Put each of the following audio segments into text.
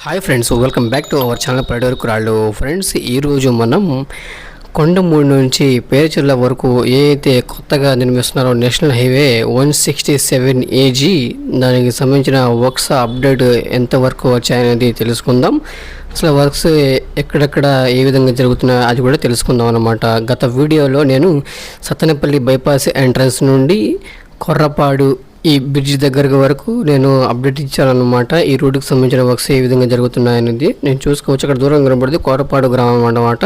Hi friends, welcome back to our channel పల్లెటూరు రాళ్ళు. Friends, ఈరోజు మనం కొండమూడి నుంచి పేరుచెర్ల వరకు ఏదైతే కొత్తగా నిర్మిస్తున్నారో నేషనల్ హైవే 167 దానికి సంబంధించిన వర్క్స్ అప్డేట్ ఎంతవరకు వచ్చాయనేది తెలుసుకుందాం. అసలు వర్క్స్ ఎక్కడెక్కడ ఏ విధంగా జరుగుతున్నాయో అది కూడా తెలుసుకుందాం అన్నమాట. గత వీడియోలో నేను సత్తెనపల్లి బైపాస్ ఎంట్రన్స్ నుండి కొర్రపాడు ఈ బ్రిడ్జ్ దగ్గర వరకు నేను అప్డేట్ ఇచ్చాను అనమాట. ఈ రోడ్డుకి సంబంధించిన వర్క్స్ ఏ విధంగా జరుగుతున్నాయనేది నేను చూసుకోవచ్చు. అక్కడ దూరం కనబడింది కోరపాడు గ్రామం అన్నమాట.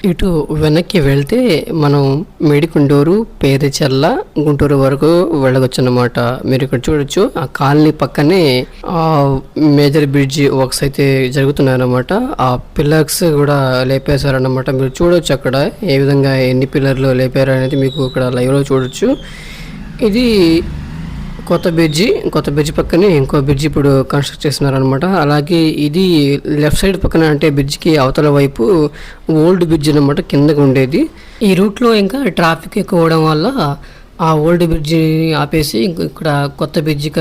ఇటు వెనక్కి వెళ్తే మనం మేడికొండూరు, పేరుచెర్ల, గుంటూరు వరకు వెళ్ళవచ్చు అన్నమాట. మీరు ఇక్కడ చూడొచ్చు, ఆ కాలనీ పక్కనే మేజర్ బ్రిడ్జ్ వర్క్స్ అయితే జరుగుతున్నాయన్నమాట. ఆ పిల్లర్స్ కూడా లేపేశారన్నమాట. మీరు చూడొచ్చు అక్కడ ఏ విధంగా ఎన్ని పిల్లర్లు లేపారు అనేది మీకు ఇక్కడ లైవ్లో చూడొచ్చు. ఇది కొత్త బ్రిడ్జి పక్కనే ఇంకో బ్రిడ్జి ఇప్పుడు కన్స్ట్రక్ట్ చేస్తున్నారనమాట. అలాగే ఇది లెఫ్ట్ సైడ్ పక్కన, అంటే బ్రిడ్జికి అవతల వైపు ఓల్డ్ బ్రిడ్జ్ అనమాట, కిందకు ఉండేది. ఈ రూట్లో ఇంకా ట్రాఫిక్ ఎక్కువ అవడం వల్ల ఆ ఓల్డ్ బ్రిడ్జి ఆపేసి ఇక్కడ కొత్త బ్రిడ్జి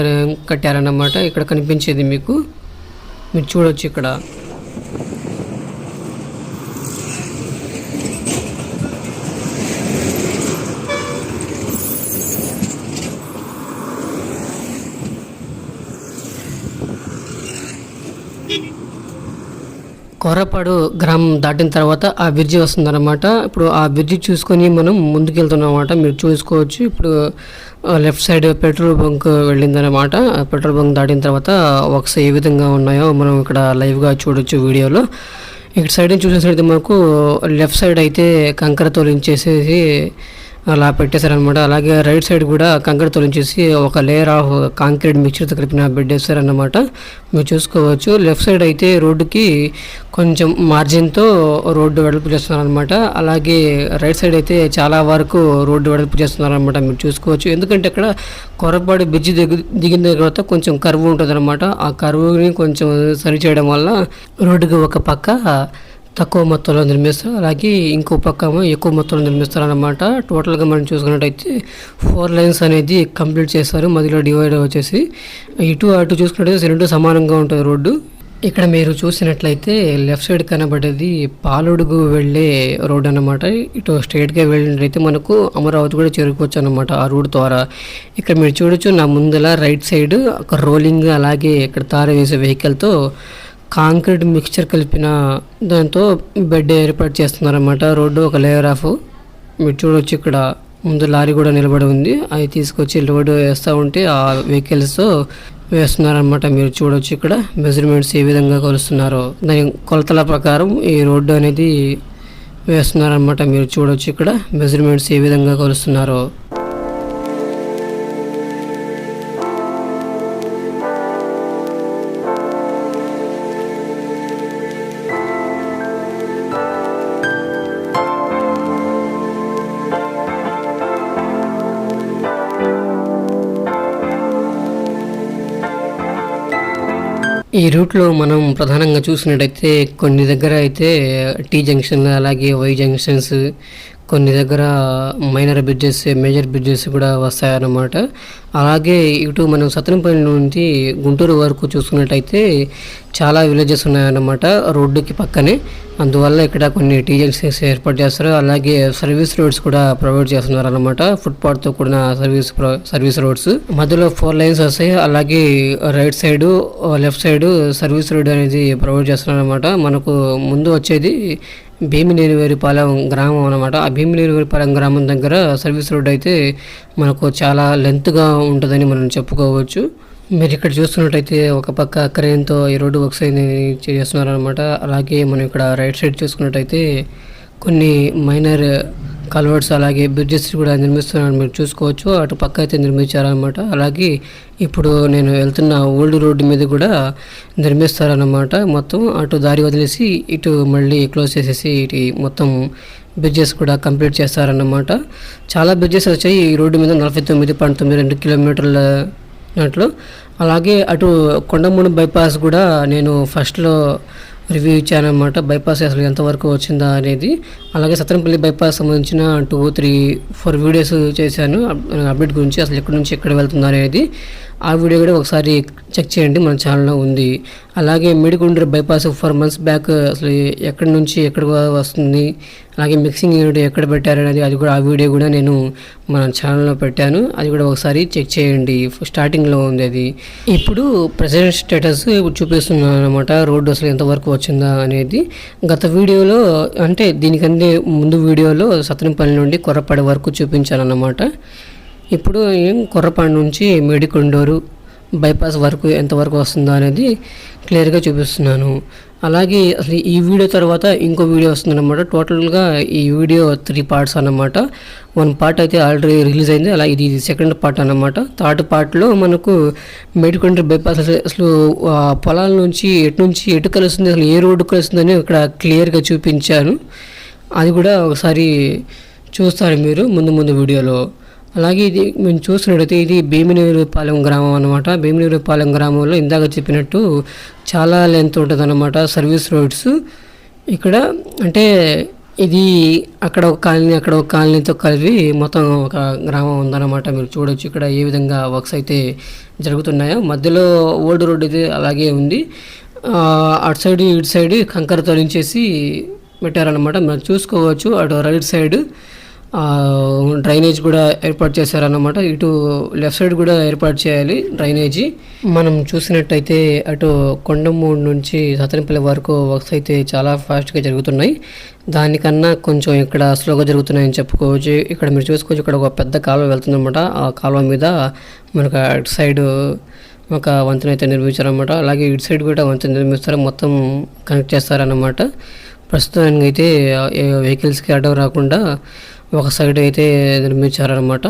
కట్టారన్నమాట. ఇక్కడ కనిపించేది మీరు చూడొచ్చు. ఇక్కడ కొర్రపాడు గ్రామం దాటిన తర్వాత ఆ బ్రిడ్జి వస్తుందన్నమాట. ఇప్పుడు ఆ బ్రిడ్జి చూసుకొని మనం ముందుకెళ్తున్నాం అన్నమాట. మీరు చూసుకోవచ్చు. ఇప్పుడు లెఫ్ట్ సైడ్ పెట్రోల్ బంక్ వెళ్ళిందన్నమాట. పెట్రోల్ బంక్ దాటిన తర్వాత వర్క్స్ ఏ విధంగా ఉన్నాయో మనం ఇక్కడ లైవ్గా చూడొచ్చు వీడియోలో. ఇక్కడ సైడ్ నుంచి చూసేసరికి మనకు లెఫ్ట్ సైడ్ అయితే కంకర తోలించేసేసి అలా పెట్టేశారనమాట. అలాగే రైట్ సైడ్ కూడా కంకర తొలగించేసి ఒక లేయర్ ఆఫ్ కాంక్రీట్ మిక్చర్తో కలిపిన బెడ్ వేస్తారన్నమాట. మీరు చూసుకోవచ్చు. లెఫ్ట్ సైడ్ అయితే రోడ్డుకి కొంచెం మార్జిన్తో రోడ్డు వెడల్పు చేస్తున్నారనమాట. అలాగే రైట్ సైడ్ అయితే చాలా వరకు రోడ్డు వెడల్పు చేస్తున్నారనమాట. మీరు చూసుకోవచ్చు. ఎందుకంటే అక్కడ కొర్రపాడు బ్రిడ్జి దిగిన తర్వాత కొంచెం కర్వ్ ఉంటుంది అనమాట. ఆ కర్వ్ని కొంచెం సరి చేయడం వల్ల రోడ్డుకి ఒక పక్క తక్కువ మొత్తంలో నిర్మిస్తారు, అలాగే ఇంకో పక్క ఎక్కువ మొత్తంలో నిర్మిస్తారు అన్నమాట. టోటల్గా మనం చూసుకున్నట్టయితే 4 లైన్స్ అనేది కంప్లీట్ చేస్తారు. మధ్యలో డివైడ్ వచ్చేసి ఇటు అటు చూసుకున్నట్టయితే రెండు సమానంగా ఉంటుంది రోడ్డు. ఇక్కడ మీరు చూసినట్లయితే లెఫ్ట్ సైడ్ కనబడేది పాలడుగు వెళ్ళే రోడ్ అన్నమాట. ఇటు స్ట్రైట్గా వెళ్ళినట్లయితే మనకు అమరావతి కూడా చేరుకోవచ్చు అన్నమాట ఆ రోడ్ ద్వారా. ఇక్కడ మీరు చూడొచ్చు, నా ముందల రైట్ సైడ్ ఒక రోలింగ్, అలాగే ఇక్కడ తార వేసే వెహికల్తో కాంక్రీట్ మిక్చర్ కలిపిన దాంతో బెడ్ ఏర్పాటు చేస్తున్నారన్నమాట. రోడ్డు ఒక లేయర్ ఆఫ్. మీరు చూడవచ్చు, ఇక్కడ ముందు లారీ కూడా నిలబడి ఉంది. అవి తీసుకొచ్చి రోడ్డు వేస్తూ ఉంటే ఆ వెహికల్స్తో వేస్తున్నారనమాట. మీరు చూడవచ్చు ఇక్కడ మెజర్మెంట్స్ ఏ విధంగా కొలుస్తున్నారో దాని కొలతల ప్రకారం ఈ రోడ్డు అనేది వేస్తున్నారనమాట. మీరు చూడవచ్చు ఇక్కడ మెజర్మెంట్స్ ఏ విధంగా కొలుస్తున్నారో. ఈ రూట్లో మనం ప్రధానంగా చూసినట్టయితే కొన్ని దగ్గర అయితే టీ జంక్షన్, అలాగే వై జంక్షన్స్, కొన్ని దగ్గర మైనర్ బ్రిడ్జెస్, మేజర్ బ్రిడ్జెస్ కూడా వస్తాయన్నమాట. అలాగే ఇటు మనం సత్తెనపల్లి నుండి గుంటూరు వరకు చూసుకున్నట్టయితే చాలా విలేజెస్ ఉన్నాయన్నమాట రోడ్డుకి పక్కనే. అందువల్ల ఇక్కడ కొన్ని టీ జంక్షన్స్ ఏర్పాటు చేస్తారు. అలాగే సర్వీస్ రోడ్స్ కూడా ప్రొవైడ్ చేస్తున్నారు అన్నమాట. ఫుట్పాత్తో కూడిన సర్వీస్ రోడ్స్ మధ్యలో 4 లైన్స్ వస్తాయి. అలాగే right side, left side service road అనేది ప్రొవైడ్ చేస్తున్నారు అనమాట. మనకు ముందు వచ్చేది భీమినేనివేరిపాలెం గ్రామం అనమాట. ఆ భీమినేనివేరిపాలెం గ్రామం దగ్గర సర్వీస్ రోడ్ అయితే మనకు చాలా లెంత్గా ఉంటుందని మనం చెప్పుకోవచ్చు. మీరు ఇక్కడ చూస్తున్నట్టయితే ఒక పక్క క్రేన్తో ఈ రోడ్డు వర్క్స్ చేస్తున్నారు అనమాట. అలాగే మనం ఇక్కడ రైట్ సైడ్ చూసుకున్నట్టయితే కొన్ని మైనర్ కల్వర్ట్స్, అలాగే బ్రిడ్జెస్ కూడా నిర్మిస్తున్నారు. మీరు చూసుకోవచ్చు. అటు పక్క అయితే నిర్మించారనమాట. అలాగే ఇప్పుడు నేను వెళ్తున్న ఓల్డ్ రోడ్డు మీద కూడా నిర్మిస్తారనమాట. మొత్తం అటు దారి వదిలేసి ఇటు మళ్ళీ క్లోజ్ చేసేసి ఇటు మొత్తం బ్రిడ్జెస్ కూడా కంప్లీట్ చేస్తారన్నమాట. చాలా బ్రిడ్జెస్ వచ్చాయి ఈ రోడ్డు మీద, 49.92 కిలోమీటర్ల దాంట్లో. అలాగే అటు కొండమూడి బైపాస్ కూడా నేను ఫస్ట్లో రివ్యూ ఇచ్చానమాట. బైపాస్ అసలు ఎంతవరకు వచ్చిందా అనేది. అలాగే సత్తెనపల్లి బైపాస్ సంబంధించిన 2, 3, 4 వీడియోస్ చేశాను అప్డేట్ గురించి, అసలు ఎక్కడి నుంచి ఎక్కడ వెళ్తుందా అనేది. ఆ వీడియో కూడా ఒకసారి చెక్ చేయండి, మన ఛానల్లో ఉంది. అలాగే మేడికొండూరు బైపాస్ 4 months బ్యాక్ అసలు ఎక్కడి నుంచి ఎక్కడికి వస్తుంది, అలాగే మిక్సింగ్ యూనిట్ ఎక్కడ పెట్టారనేది అది కూడా ఆ వీడియో కూడా నేను మన ఛానల్లో పెట్టాను. అది కూడా ఒకసారి చెక్ చేయండి, స్టార్టింగ్లో ఉంది అది. ఇప్పుడు ప్రెజెంట్ స్టేటస్ చూపిస్తున్నాను అనమాట, రోడ్డు అసలు ఎంతవరకు వచ్చిందా అనేది. గత వీడియోలో అంటే దీనికంటే ముందు వీడియోలో సత్తెనపల్లి నుండి కొర్రపాడు వరకు చూపించాను అన్నమాట. ఇప్పుడు కొర్రపాడు నుంచి మేడికొండూరు బైపాస్ వరకు ఎంతవరకు వస్తుందో అనేది క్లియర్గా చూపిస్తున్నాను. అలాగే అసలు ఈ వీడియో తర్వాత ఇంకో వీడియో వస్తుందన్నమాట. టోటల్గా ఈ వీడియో 3 parts అన్నమాట. 1 part అయితే ఆల్రెడీ రిలీజ్ అయింది, అలా ఇది 2nd part అన్నమాట. 3rd partలో మనకు మేడికొండూరు బైపాస్ అసలు పొలాల నుంచి ఎటు కలుస్తుంది, అసలు ఏ రోడ్డు కలుస్తుందని ఇక్కడ క్లియర్గా చూపించాను. అది కూడా ఒకసారి చూస్తారు మీరు ముందు వీడియోలో. అలాగే ఇది మేము చూస్తున్నట్టయితే ఇది భీమినిపాలెం గ్రామం అనమాట. భీమినిపాలెం గ్రామంలో ఇందాక చెప్పినట్టు చాలా లెంత్ ఉంటుంది అనమాట సర్వీస్ రోడ్స్. ఇక్కడ అంటే ఇది అక్కడ ఒక కాలనీతో కలిపి మొత్తం ఒక గ్రామం ఉందన్నమాట. మీరు చూడొచ్చు ఇక్కడ ఏ విధంగా వర్క్స్ అయితే జరుగుతున్నాయో. మధ్యలో ఓల్డ్ రోడ్ అయితే అలాగే ఉంది, అటు సైడ్ ఇటు సైడ్ కంకర తొలించేసి పెట్టారనమాట. మీరు చూసుకోవచ్చు అటు రైట్ సైడ్ డ్రైనేజ్ కూడా ఏర్పాటు చేశారన్నమాట. ఇటు లెఫ్ట్ సైడ్ కూడా ఏర్పాటు చేయాలి డ్రైనేజీ. మనం చూసినట్టయితే అటు కొండమూడు నుంచి సత్తెనపల్లి వరకు వర్క్స్ అయితే చాలా ఫాస్ట్గా జరుగుతున్నాయి. దానికన్నా కొంచెం ఇక్కడ స్లోగా జరుగుతున్నాయని చెప్పుకోవచ్చు. ఇక్కడ మీరు చూసుకోవచ్చు, ఇక్కడ ఒక పెద్ద కాలువ వెళ్తుందన్నమాట. ఆ కాలువ మీద మనకు అటు సైడ్ ఒక వంతెన అయితే నిర్మించారన్నమాట. అలాగే ఇటు సైడ్ కూడా వంతెన నిర్మిస్తారు, మొత్తం కనెక్ట్ చేస్తారన్నమాట. ప్రస్తుతానికి అయితే వెహికల్స్కి అడ్డం రాకుండా ఒక సైడ్ అయితే నిర్మించారనమాట.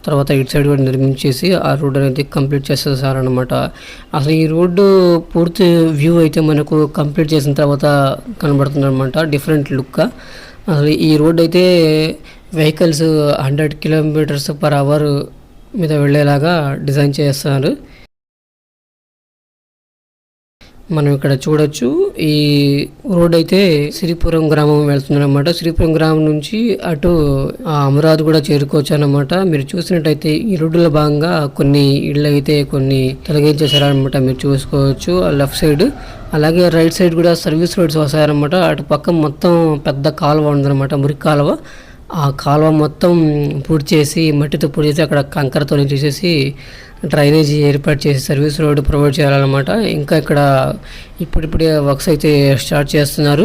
తర్వాత ఇటు సైడ్ కూడా నిర్మించేసి ఆ రోడ్ అనేది కంప్లీట్ చేసేసారనమాట. అసలు ఈ రోడ్డు పూర్తి వ్యూ అయితే మనకు కంప్లీట్ చేసిన తర్వాత కనబడుతుంది అనమాట, డిఫరెంట్ లుక్. అసలు ఈ రోడ్ అయితే వెహికల్స్ 100 km/h మీద వెళ్ళేలాగా డిజైన్ చేస్తారు. మనం ఇక్కడ చూడొచ్చు ఈ రోడ్ అయితే శ్రీపురం గ్రామం వెళ్తుందన్నమాట. శ్రీపురం గ్రామం నుంచి అటు అమరావతి కూడా చేరుకోవచ్చు అన్నమాట. మీరు చూసినట్టయితే ఈ రోడ్డులో భాగంగా కొన్ని ఇళ్ళు అయితే కొన్ని తొలగించేశారనమాట, మీరు చూసుకోవచ్చు లెఫ్ట్ సైడ్. అలాగే రైట్ సైడ్ కూడా సర్వీస్ రోడ్స్ వస్తాయన్నమాట. అటు పక్క మొత్తం పెద్ద కాలువ ఉందన్నమాట, మురికి కాలువ. ఆ కాలువ మొత్తం పూర్తి చేసి మట్టితో పూర్తి చేసి అక్కడ కంకరతో చేసేసి డ్రైనేజీ ఏర్పాటు చేసి సర్వీస్ రోడ్డు ప్రొవైడ్ చేయాలన్నమాట. ఇంకా ఇక్కడ ఇప్పుడిప్పుడే వర్క్స్ అయితే స్టార్ట్ చేస్తున్నారు.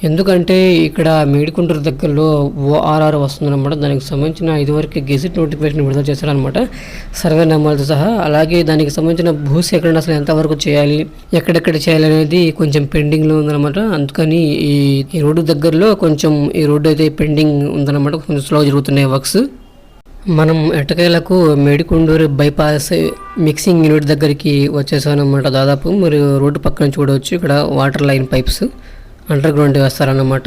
ఎందుకంటే ఇక్కడ మేడికొండూరు దగ్గరలో ORR వస్తుందన్నమాట. దానికి సంబంధించిన ఇదివరకు గెజిట్ నోటిఫికేషన్ విడుదల చేశారనమాట, సర్వే నెంబర్తో సహా. అలాగే దానికి సంబంధించిన భూసేకరణ అసలు ఎంతవరకు చేయాలి, ఎక్కడెక్కడ చేయాలి అనేది కొంచెం పెండింగ్లో ఉందన్నమాట. అందుకని ఈ రోడ్డు దగ్గరలో కొంచెం ఈ రోడ్డు అయితే పెండింగ్ ఉందన్నమాట, కొంచెం స్లో జరుగుతున్నాయి వర్క్స్. మనం ఎట్టకేలకు మేడికొండూరు బైపాస్ మిక్సింగ్ యూనిట్ దగ్గరికి వచ్చేసామన్నమాట. దాదాపు మీరు రోడ్డు పక్కన చూడవచ్చు, ఇక్కడ water line pipes underground వేస్తారన్నమాట.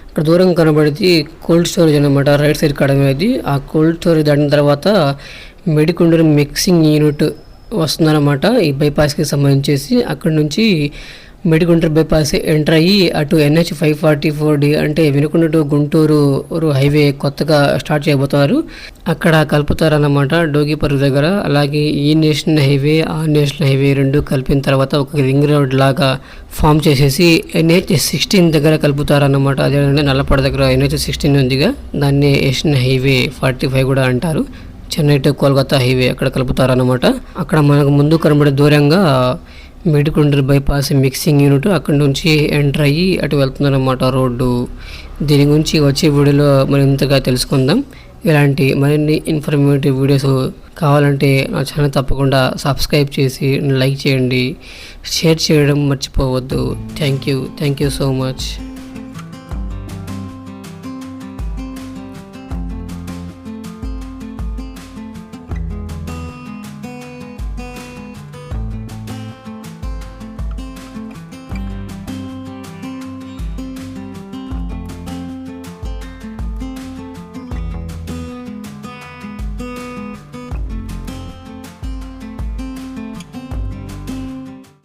ఇక్కడ దూరం కనబడితే కోల్డ్ స్టోరేజ్ అనమాట, రైట్ సైడ్ కడమేది. ఆ కోల్డ్ స్టోరేజ్ దాటిన తర్వాత మేడికొండూరు మిక్సింగ్ యూనిట్ వస్తుందన్నమాట ఈ బైపాస్కి సంబంధించేసి. అక్కడ నుంచి మేడికొండూరు బైపాస్ ఎంటర్ అయ్యి అటు NH 544D అంటే వినుకొండ టు గుంటూరు హైవే కొత్తగా స్టార్ట్ చేయబోతున్నారు, అక్కడ కలుపుతారన్నమాట డోగిపర్రు దగ్గర. అలాగే ఈ నేషనల్ హైవే ఆ నేషనల్ హైవే రెండు కలిపిన తర్వాత ఒక రింగ్ రోడ్ లాగా ఫామ్ చేసేసి NH 16 దగ్గర కలుపుతారన్నమాట. అదేవిధంగా నల్లపాడ దగ్గర NH 16 ఉందిగా, దాన్ని నేషనల్ హైవే 45 కూడా అంటారు. చెన్నై టు కోల్కతా హైవే అక్కడ కలుపుతారన్నమాట. అక్కడ మనకు ముందు కనబడే దూరంగా మేడికొండూరు బైపాస్ మిక్సింగ్ యూనిట్, అక్కడ నుంచి ఎంటర్ అయ్యి అటు వెళ్తుందన్నమాట రోడ్డు. దీని గురించి వచ్చే వీడియోలో మరింతగా తెలుసుకుందాం. ఇలాంటి మరిన్ని ఇన్ఫర్మేటివ్ వీడియోస్ కావాలంటే నా ఛానల్ తప్పకుండా సబ్స్క్రైబ్ చేసి లైక్ చేయండి, షేర్ చేయడం మర్చిపోవద్దు. Thank you so much.